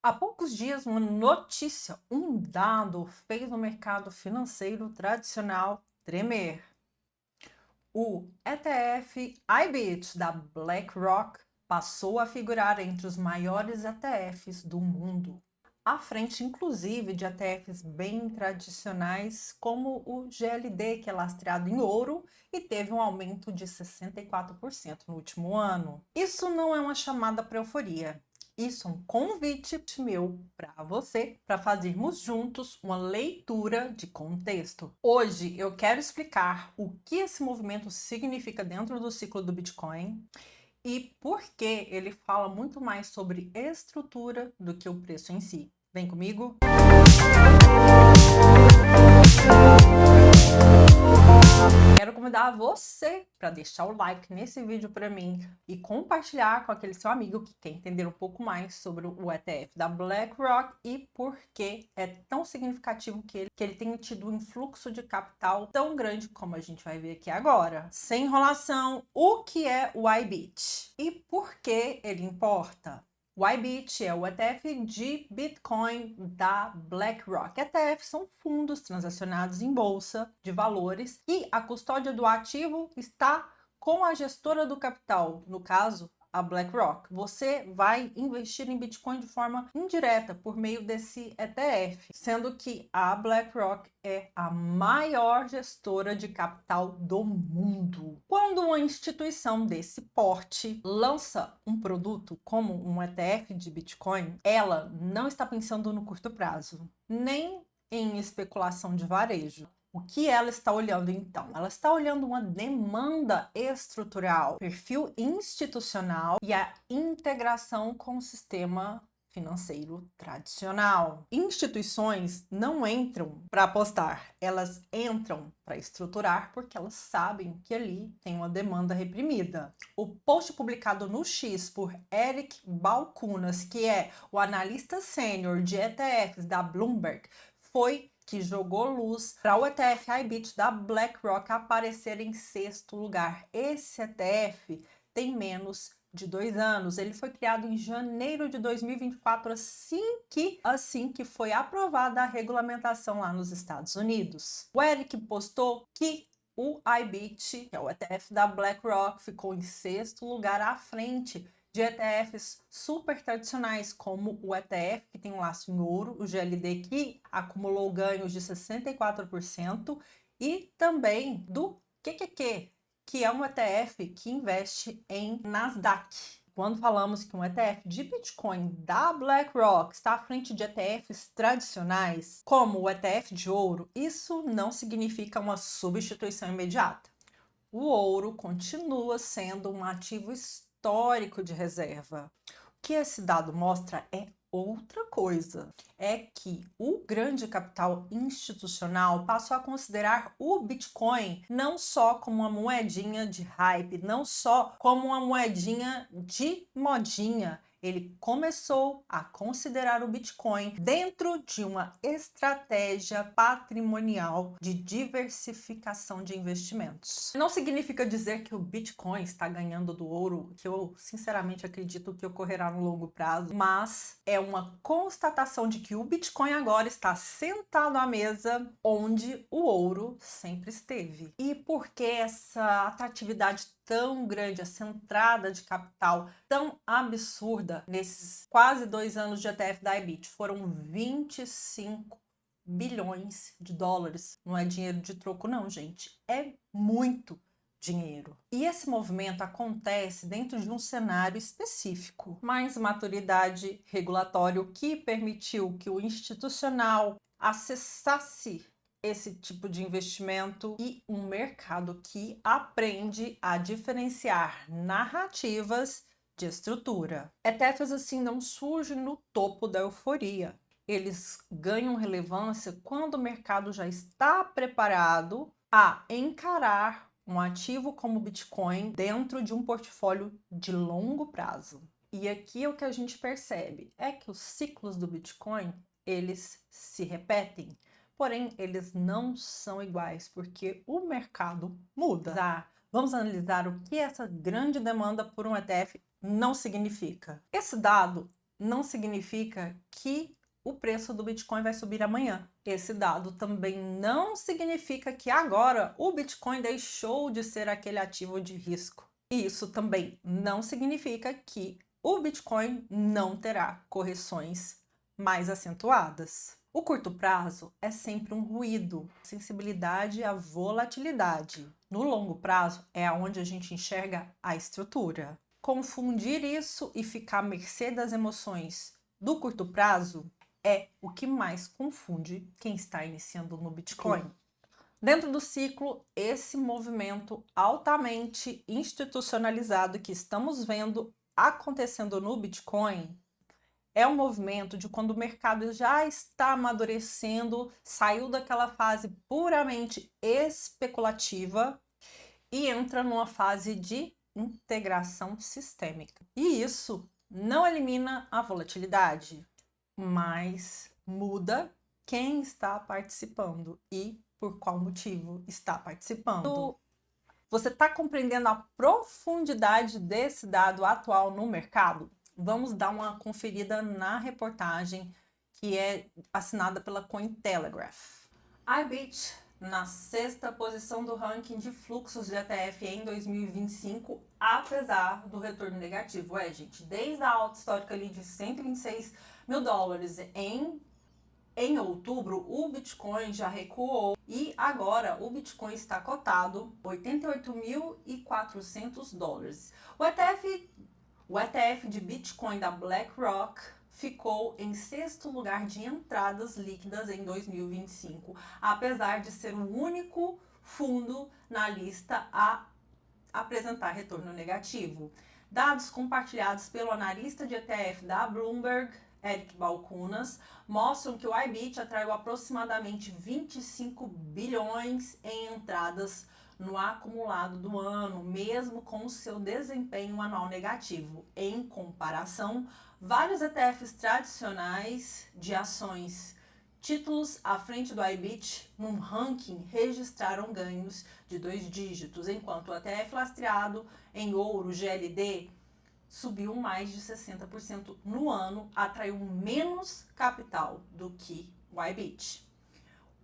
Há poucos dias, uma notícia, um dado fez o mercado financeiro tradicional tremer. O ETF IBIT da BlackRock passou a figurar entre os maiores ETFs do mundo, à frente inclusive de ETFs bem tradicionais como o GLD, que é lastreado em ouro e teve um aumento de 64% no último ano. Isso não é uma chamada para euforia. Isso é um convite meu para você, para fazermos juntos uma leitura de contexto. Hoje eu quero explicar o que esse movimento significa dentro do ciclo do Bitcoin e por que ele fala muito mais sobre estrutura do que o preço em si. Vem comigo? Quero convidar você para deixar o like nesse vídeo para mim e compartilhar com aquele seu amigo que quer entender um pouco mais sobre o ETF da BlackRock e por que é tão significativo que ele tenha tido um influxo de capital tão grande como a gente vai ver aqui agora. Sem enrolação, o que é o IBIT e por que ele importa? O IBIT é o ETF de Bitcoin da BlackRock. ETFs são fundos transacionados em bolsa de valores e a custódia do ativo está com a gestora do capital, no caso, a BlackRock. Você vai investir em Bitcoin de forma indireta por meio desse ETF, sendo que a BlackRock é a maior gestora de capital do mundo. Quando uma instituição desse porte lança um produto como um ETF de Bitcoin, ela não está pensando no curto prazo, nem em especulação de varejo. O que ela está olhando então? Ela está olhando uma demanda estrutural, perfil institucional e a integração com o sistema financeiro tradicional. Instituições não entram para apostar, elas entram para estruturar porque elas sabem que ali tem uma demanda reprimida. O post publicado no X por Eric Balchunas, que é o analista sênior de ETFs da Bloomberg, foi que jogou luz para o ETF IBIT da BlackRock aparecer em sexto lugar. Esse ETF tem menos de 2 anos. Ele foi criado em janeiro de 2024, assim que foi aprovada a regulamentação lá nos Estados Unidos. O Eric postou que o IBIT, que é o ETF da BlackRock, ficou em sexto lugar à frente de ETFs super tradicionais, como o ETF, que tem um laço em ouro, o GLD, que acumulou ganhos de 64%, e também do QQQ, que é um ETF que investe em Nasdaq. Quando falamos que um ETF de Bitcoin da BlackRock está à frente de ETFs tradicionais, como o ETF de ouro, isso não significa uma substituição imediata. O ouro continua sendo um ativo histórico de reserva. O que esse dado mostra é outra coisa. É que o grande capital institucional passou a considerar o Bitcoin não só como uma moedinha de hype, não só como uma moedinha de modinha. Ele começou a considerar o Bitcoin dentro de uma estratégia patrimonial de diversificação de investimentos. Não significa dizer que o Bitcoin está ganhando do ouro, que eu sinceramente acredito que ocorrerá no longo prazo, mas é uma constatação de que o Bitcoin agora está sentado à mesa onde o ouro sempre esteve. E por que essa atratividade tão grande, essa entrada de capital tão absurda nesses quase 2 anos de ETF da IBIT? Foram 25 bilhões de dólares. Não é dinheiro de troco não, gente. É muito dinheiro. E esse movimento acontece dentro de um cenário específico. Mais maturidade regulatória, o que permitiu que o institucional acessasse esse tipo de investimento e um mercado que aprende a diferenciar narrativas de estrutura. ETFs assim não surgem no topo da euforia. Eles ganham relevância quando o mercado já está preparado a encarar um ativo como o Bitcoin dentro de um portfólio de longo prazo. E aqui o que a gente percebe é que os ciclos do Bitcoin, eles se repetem. Porém, eles não são iguais, porque o mercado muda. Vamos analisar o que essa grande demanda por um ETF não significa. Esse dado não significa que o preço do Bitcoin vai subir amanhã. Esse dado também não significa que agora o Bitcoin deixou de ser aquele ativo de risco. E isso também não significa que o Bitcoin não terá correções mais acentuadas. O curto prazo é sempre um ruído, sensibilidade à volatilidade. No longo prazo é onde a gente enxerga a estrutura. Confundir isso e ficar à mercê das emoções do curto prazo é o que mais confunde quem está iniciando no Bitcoin. Dentro do ciclo, esse movimento altamente institucionalizado que estamos vendo acontecendo no Bitcoin é um movimento de quando o mercado já está amadurecendo, saiu daquela fase puramente especulativa e entra numa fase de integração sistêmica. E isso não elimina a volatilidade, mas muda quem está participando e por qual motivo está participando. Você está compreendendo a profundidade desse dado atual no mercado? Vamos dar uma conferida na reportagem que é assinada pela Cointelegraph. IBIT na 6ª posição do ranking de fluxos de ETF em 2025, apesar do retorno negativo. Gente, desde a alta histórica ali de 126 mil dólares em outubro, o Bitcoin já recuou e agora o Bitcoin está cotado 88.400 dólares. O ETF de Bitcoin da BlackRock ficou em 6º lugar de entradas líquidas em 2025, apesar de ser o único fundo na lista a apresentar retorno negativo. Dados compartilhados pelo analista de ETF da Bloomberg, Eric Balchunas, mostram que o IBIT atraiu aproximadamente 25 bilhões em entradas no acumulado do ano, mesmo com seu desempenho anual negativo. Em comparação, vários ETFs tradicionais de ações, títulos à frente do IBIT num ranking registraram ganhos de 2 dígitos, enquanto o ETF lastreado em ouro GLD subiu mais de 60% no ano, atraiu menos capital do que o IBIT.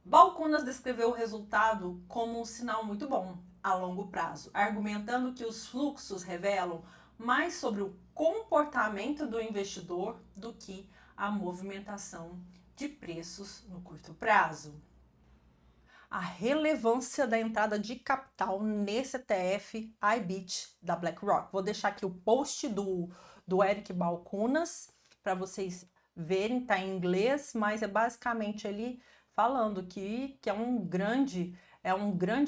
Balchunas descreveu o resultado como um sinal muito bom a longo prazo, argumentando que os fluxos revelam mais sobre o comportamento do investidor do que a movimentação de preços no curto prazo. A relevância da entrada de capital nesse ETF IBIT da BlackRock. Vou deixar aqui o post do Eric Balchunas para vocês verem, tá em inglês, mas é basicamente ele falando que é um grande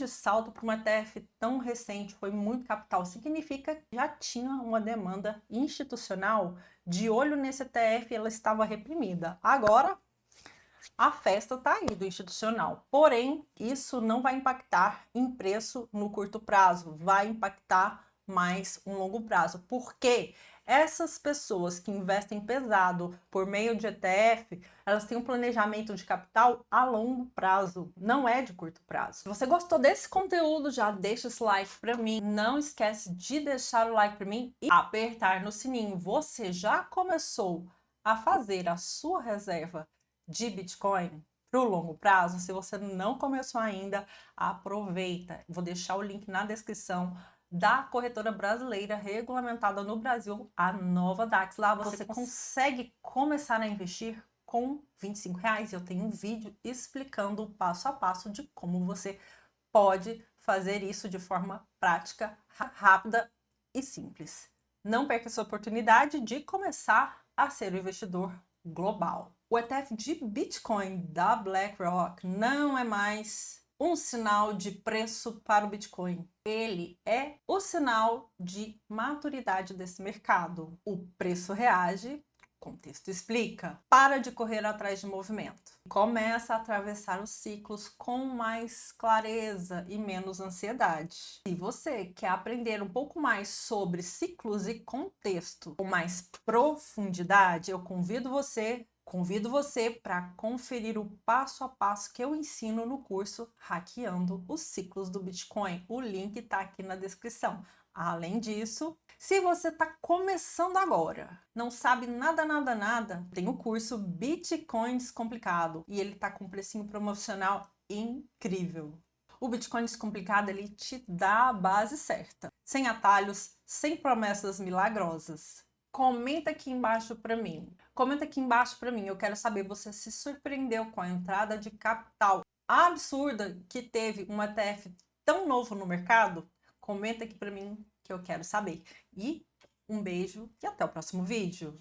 salto para um ETF tão recente, foi muito capital. Significa que já tinha uma demanda institucional de olho nesse ETF e ela estava reprimida. Agora, a festa está aí do institucional, porém, isso não vai impactar em preço no curto prazo, vai impactar mais um longo prazo, porque essas pessoas que investem pesado por meio de ETF, elas têm um planejamento de capital a longo prazo, não é de curto prazo. Se você gostou desse conteúdo, já deixa esse like para mim, não esquece de deixar o like para mim e apertar no sininho. Você já começou a fazer a sua reserva de Bitcoin para o longo prazo? Se você não começou ainda, aproveita. Vou deixar o link na descrição da corretora brasileira regulamentada no Brasil, a Nova Dax. Lá você consegue começar a investir com R$25. Eu tenho um vídeo explicando o passo a passo de como você pode fazer isso de forma prática, rápida e simples. Não perca essa oportunidade de começar a ser um investidor global. O ETF de Bitcoin da BlackRock não é mais um sinal de preço para o Bitcoin. Ele é o sinal de maturidade desse mercado. O preço reage, o contexto explica. Para de correr atrás de movimento. Começa a atravessar os ciclos com mais clareza e menos ansiedade. Se você quer aprender um pouco mais sobre ciclos e contexto com mais profundidade, eu convido você para conferir o passo a passo que eu ensino no curso Hackeando os Ciclos do Bitcoin. O link está aqui na descrição. Além disso, se você está começando agora, não sabe nada, tem o curso Bitcoin Descomplicado e ele tá com um precinho promocional incrível. O Bitcoin Descomplicado, ele te dá a base certa, sem atalhos, sem promessas milagrosas. Comenta aqui embaixo para mim. Comenta aqui embaixo para mim. Eu quero saber, você se surpreendeu com a entrada de capital absurda que teve um ETF tão novo no mercado? Comenta aqui para mim que eu quero saber. E um beijo e até o próximo vídeo.